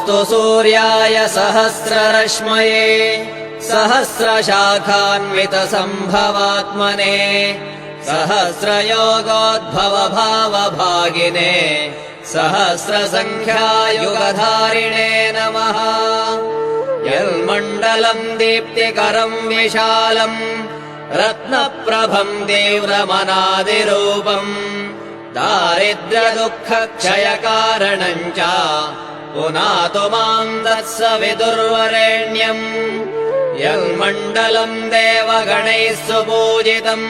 नमोऽस्तु सूर्याय सहस्ररश्मये सहस्रशाखान्वितसम्भवात्मने सहस्रयोगोद्भवभावभागिने सहस्रसङ्ख्यायुगधारिणे नमः। यन्मण्डलम् दीप्तिकरम् विशालम् रत्नप्रभम् तीव्रमनादिरूपम् दारिद्र्यदुःखक्षयकारणम् च पुनातु माम् तत्सवितुर्वरेण्यम्। यन्मण्डलम् देवगणैः सुपूजितम्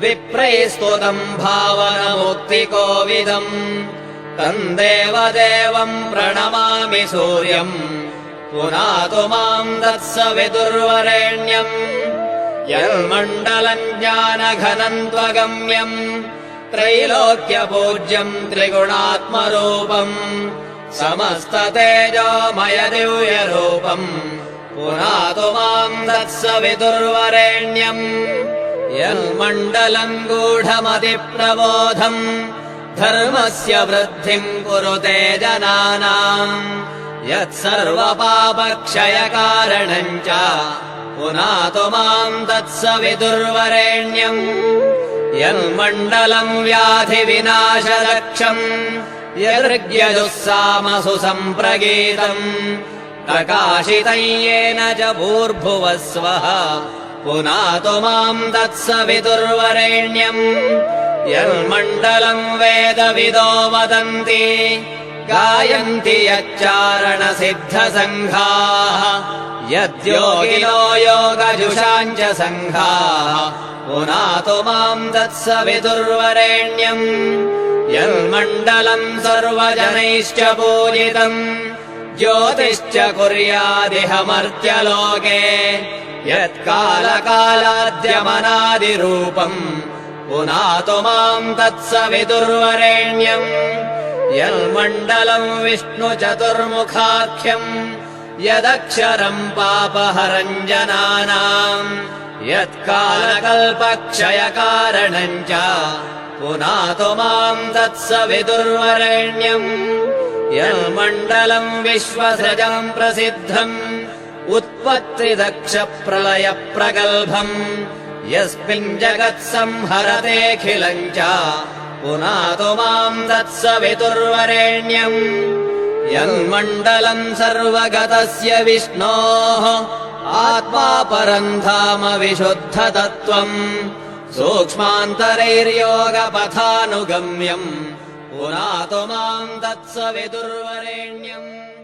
विप्रैस्तुतम् भावनमुक्तिकोविदम् तम् देवदेवम् प्रणमामि सूर्यम् पुनातु माम् तत्सवितुर्वरेण्यम्। यन्मण्डलम् ज्ञानघनम् त्वगम्यम् त्रैलोक्यपूज्यम् त्रिगुणात्मरूपम् समस्ततेजोमयदिव्यरूपम् पुनातु माम् तत्सवितुर्वरेण्यम्। यन्मण्डलम् गूढमतिप्रबोधम् धर्मस्य वृद्धिम् कुरुते जनानाम् यत्सर्वपापक्षयकारणम् च पुनातु माम् तत्सवितुर्वरेण्यम्। यन्मण्डलम् व्याधिविनाशलक्षम् यदृग्यजुस्सामसु सम्प्रगीतम् प्रकाशितम् येन च भूर्भुवः स्वः पुनातु माम् तत्सवितुर्वरेण्यम्। यन्मण्डलम् वेदविदो वदन्ति गायन्ति यच्चारणसिद्धसङ्घाः यद्योगिनो योगजुषाम् च सङ्घाः पुनातु माम् तत्सवितुर्वरेण्यम्। यन्मण्डलम् सर्वजनैश्च पूजितम् ज्योतिश्च कुर्यादिह मर्त्यलोके यत्कालकालाद्यमनादिरूपम् पुनातु माम् तत्सवितुर्वरेण्यम्। यन्मण्डलम् विष्णुचतुर्मुखाख्यम् यदक्षरम् पापहरम् जनानाम् यत्कालकल्पक्षयकारणम् च पुनातु माम् तत्सवितुर्वरेण्यम्। यन्मण्डलम् विश्वसृजम् प्रसिद्धम् उत्पत्तिदक्षप्रलयप्रगल्भम् यस्मिन् जगत्संहरतेऽखिलम् च पुनातु माम् तत्सवितुर्वरेण्यम्। यन्मण्डलम् सर्वगतस्य विष्णोः आत्मा परम् धाम विशुद्धतत्त्वम् सूक्ष्मान्तरैर्योगपथानुगम्यम् पुनातु माम् तत्सवितुर्वरेण्यम्।